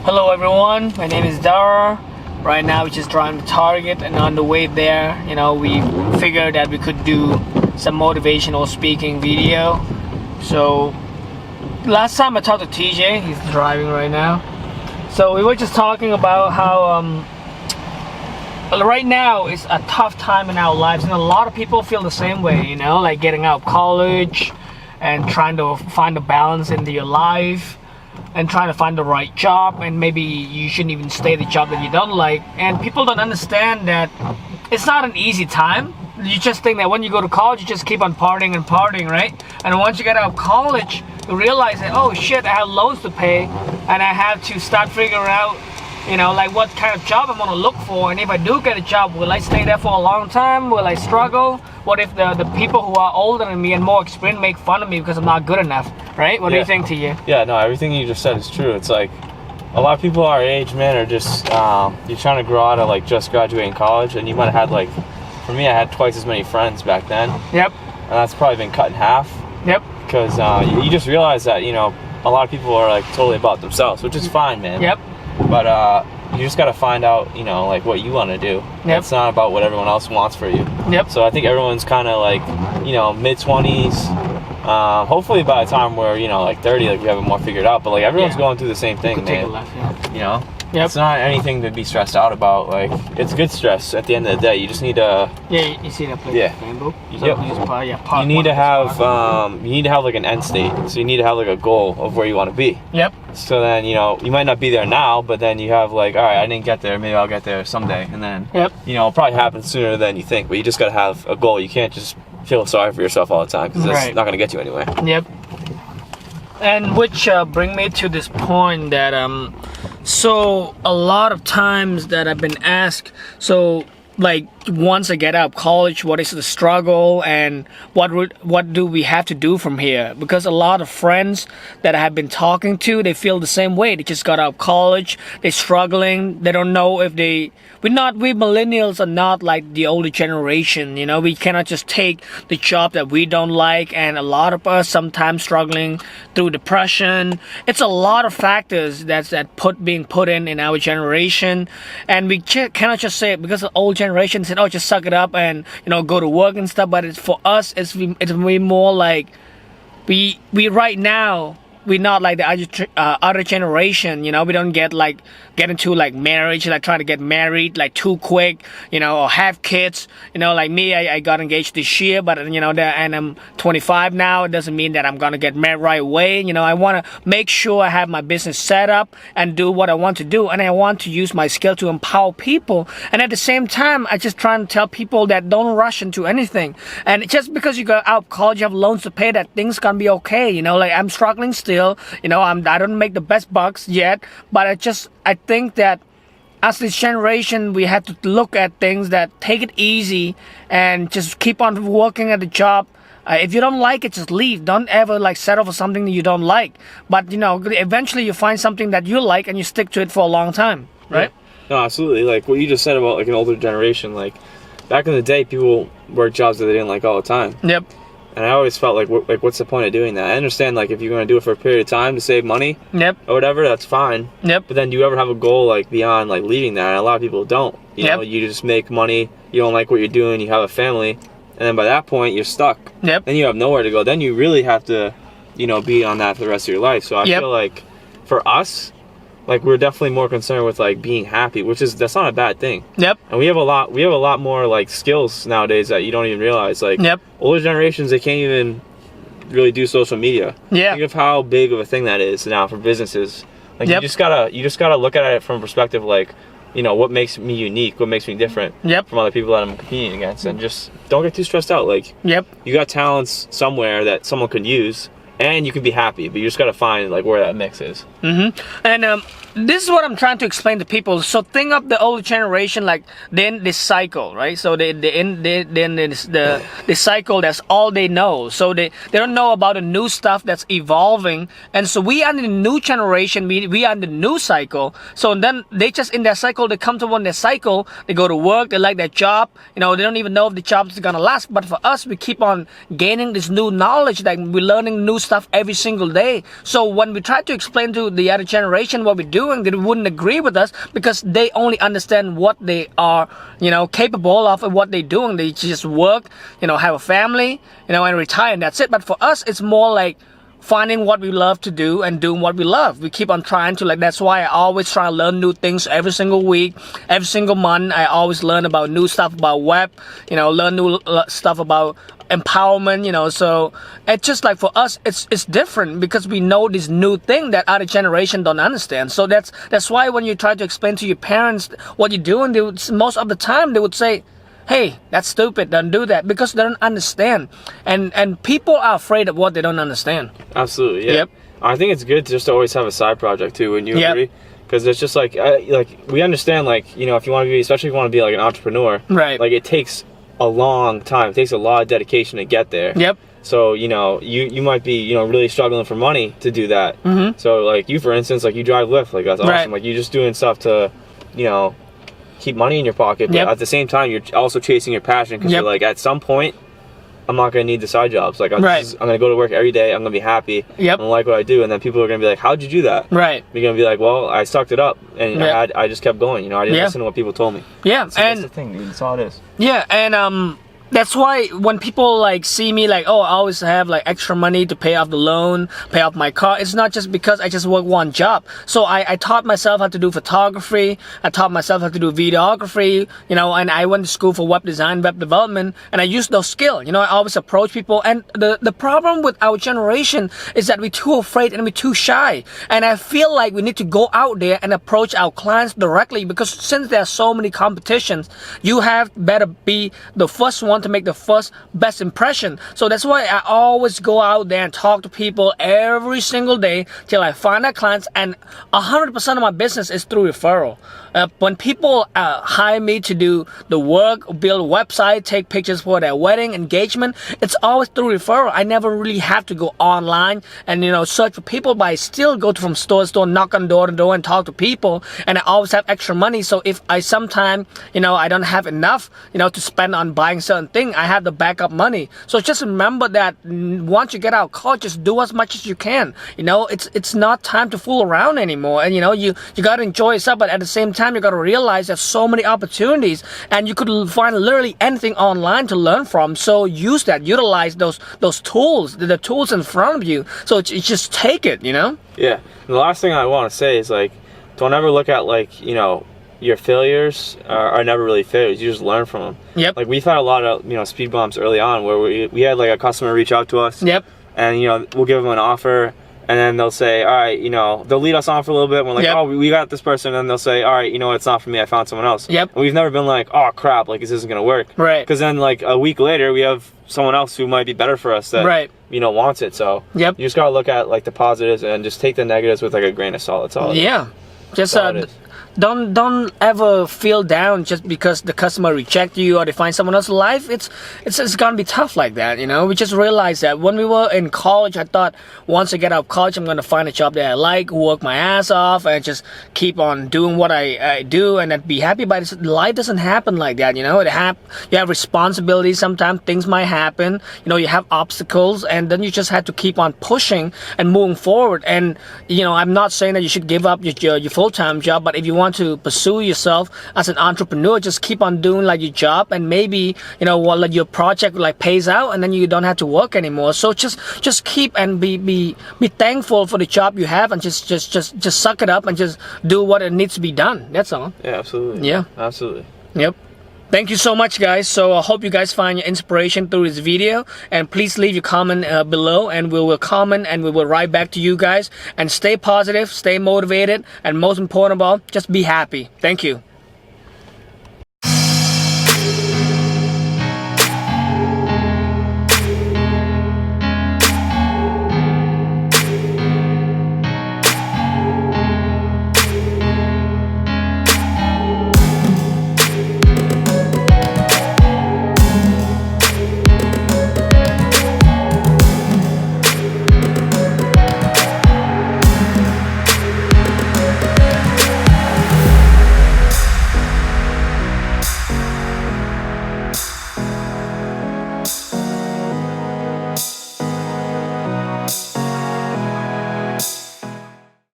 Hello everyone, my name is Dara. Right now we're just driving to Target, and on the way there, we figured that we could do some motivational speaking video. So last time I talked to TJ, he's driving right now. So we were just talking about how right now is a tough time in our lives, and a lot of people feel the same way, like getting out of college and trying to find a balance into your life and trying to find the right job, and maybe you shouldn't even stay the job that you don't like. And people don't understand that it's not an easy time. You just think that when you go to college, you just keep on partying and partying, right? And once you get out of college, you realize that, oh shit, I have loans to pay, and I have to start figuring out, like what kind of job I'm gonna look for. And if I do get a job, will I stay there for a long time? Will I struggle? What if the people who are older than me and more experienced make fun of me because I'm not good enough, right? What do you think, to you? Yeah, no, everything you just said is true. It's like a lot of people our age, man, are just you're trying to grow out of like just graduating college, and you might have had for me, I had twice as many friends back then. Yep. And that's probably been cut in half. Yep. Because you just realize that a lot of people are like totally about themselves, which is fine, man. Yep. But you just got to find out, like what you want to do. Yep. It's not about what everyone else wants for you. Yep. So I think everyone's kind of like, mid-20s. Hopefully by the time we're, like 30, like we have it more figured out. But like everyone's going through the same thing, man. Take a left, Yep. It's not anything to be stressed out about. Like, it's good stress at the end of the day. You just need to... Yeah, you see that place? Yeah. Rainbow? Yep. You need to have like an end state. So you need to have like a goal of where you want to be. Yep. So then, you might not be there now, but then you have like, all right, I didn't get there. Maybe I'll get there someday. And then, it'll probably happen sooner than you think. But you just got to have a goal. You can't just feel sorry for yourself all the time, because that's not going to get you anywhere. Yep. And which bring me to this point that so a lot of times that I've been asked, so like once I get out of college, what is the struggle and what do we have to do from here? Because a lot of friends that I have been talking to, they feel the same way. They just got out of college, they're struggling, they don't know if we millennials are not like the older generation. We cannot just take the job that we don't like, and a lot of us sometimes struggling through depression. It's a lot of factors being put in our generation, and we cannot just say it because the old generation said, oh, just suck it up and go to work and stuff. But for us, it's way more like we right now, we're not like the other generation. We don't get into like marriage, like trying to get married like too quick, or have kids. Like me, I got engaged this year, but and I'm 25 now. It doesn't mean that I'm gonna get married right away. I want to make sure I have my business set up and do what I want to do, and I want to use my skill to empower people. And at the same time, I just trying to tell people that don't rush into anything. And just because you got out of college, you have loans to pay, that things gonna be okay. Like I'm struggling still. I don't make the best bucks yet, but I think that as this generation, we have to look at things that take it easy and just keep on working at the job. If you don't like it, just leave. Don't ever settle for something that you don't like. But eventually you find something that you like and you stick to it for a long time, right? Yeah. No, absolutely. Like what you just said about like an older generation, like back in the day, people worked jobs that they didn't like all the time. Yep. And I always felt like what's the point of doing that? I understand, like, if you're going to do it for a period of time to save money, or whatever, that's fine. Yep. But then do you ever have a goal, like, beyond, like, leaving that? And a lot of people don't. You know, you just make money, you don't like what you're doing, you have a family, and then by that point, you're stuck. Yep. Then you have nowhere to go. Then you really have to, be on that for the rest of your life. So I feel like, for us, like, we're definitely more concerned with, like, being happy, that's not a bad thing. Yep. And we have a lot more, like, skills nowadays that you don't even realize. Like, older generations, they can't even really do social media. Yeah. Think of how big of a thing that is now for businesses. Like, you just gotta look at it from a perspective, like, what makes me unique, what makes me different from other people that I'm competing against, and just don't get too stressed out. Like, you got talents somewhere that someone could use, and you can be happy, but you just gotta find like where that mix is. And this is what I'm trying to explain to people. So think of the older generation, like then this cycle, right? So the cycle, that's all they know. So they don't know about the new stuff that's evolving. And so we are in the new generation, we are in the new cycle. So then they just in their cycle, they come to one their cycle, they go to work, they like their job, they don't even know if the job is gonna last. But for us, we keep on gaining this new knowledge, like we're learning new stuff every single day. So when we try to explain to the other generation what we're doing, they wouldn't agree with us because they only understand what they are, capable of and what they're doing. They just work, have a family, and retire, and that's it. But for us, it's more like finding what we love to do and doing what we love. We keep on trying to, that's why I always try to learn new things every single week, every single month. I always learn about new stuff about web, learn new stuff about empowerment, so it's just like for us, it's different because we know this new thing that other generation don't understand. So that's why when you try to explain to your parents what you're doing, most of the time they would say, hey, that's stupid, don't do that, because they don't understand. And people are afraid of what they don't understand. Absolutely, yeah. Yep. I think it's good just to always have a side project too, wouldn't you agree? Because it's just like we understand, if you want to be, especially if you want to be like an entrepreneur, right? Like it takes a long time, it takes a lot of dedication to get there. Yep. So, you might be, really struggling for money to do that. Mm-hmm. So like you, for instance, like you drive Lyft, like that's awesome. Right. Like you're just doing stuff to, keep money in your pocket, but at the same time you're also chasing your passion because you're like, at some point I'm not gonna need the side jobs. Like I'm gonna go to work every day, I'm gonna be happy, I'm gonna like what I do, and then people are gonna be like, how'd you do that? Right. You're gonna be like, well, I sucked it up and I just kept going, I didn't listen to what people told me. Yeah. So and that's the thing, that's all it is. Yeah. And that's why when people see me I always have extra money to pay off the loan, pay off my car, it's not just because I just work one job. So I taught myself how to do photography, I taught myself how to do videography, and I went to school for web design, web development, and I used those skills. I always approach people, and the problem with our generation is that we're too afraid and we're too shy. And I feel like we need to go out there and approach our clients directly, because since there are so many competitions, you have better be the first one to make the first best impression. So that's why I always go out there and talk to people every single day till I find that clients, and 100% of my business is through referral. When people hire me to do the work, build a website, take pictures for their wedding, engagement, it's always through referral. I never really have to go online and search for people, but I still go from store to store, knock on door to door and talk to people, and I always have extra money. So if I sometime I don't have enough to spend on buying certain thing, I have the backup money. So just remember that once you get out of college, just do as much as you can. It's not time to fool around anymore, and you gotta enjoy yourself, but at the same time you gotta realize there's so many opportunities, and you could find literally anything online to learn from. So use that, utilize those tools, the tools in front of you. So just take it. Yeah. And the last thing I want to say is don't ever look at your failures are never really failures. You just learn from them. Yep. We've had a lot of speed bumps early on where we had a customer reach out to us. Yep. And we'll give them an offer, and then they'll say, all right, they'll lead us on for a little bit. And we're like, oh, we got this person, and then they'll say, all right, it's not for me, I found someone else. Yep. And we've never been like, oh crap, this isn't gonna work. Right. Because then a week later we have someone else who might be better for us that wants it. So you just gotta look at the positives and just take the negatives with a grain of salt. That's all. Yeah. Just don't ever feel down just because the customer reject you or they find someone else's life. It's gonna be tough like that, We just realized that when we were in college, I thought once I get out of college, I'm gonna find a job that I like, work my ass off, and just keep on doing what I do and then be happy. But life doesn't happen like that, You have responsibilities. Sometimes things might happen. You have obstacles, and then you just have to keep on pushing and moving forward. And I'm not saying that you should give up your full-time job, but if you want to pursue yourself as an entrepreneur, just keep on doing your job, and maybe your project pays out, and then you don't have to work anymore. So just keep and be thankful for the job you have, and just suck it up and just do what it needs to be done. That's all. Yeah, absolutely. Yeah, absolutely. Yep. Thank you so much, guys. So I hope you guys find your inspiration through this video, and please leave your comment below, and we will comment and we will write back to you guys. And stay positive, stay motivated, and most important of all, just be happy. Thank you.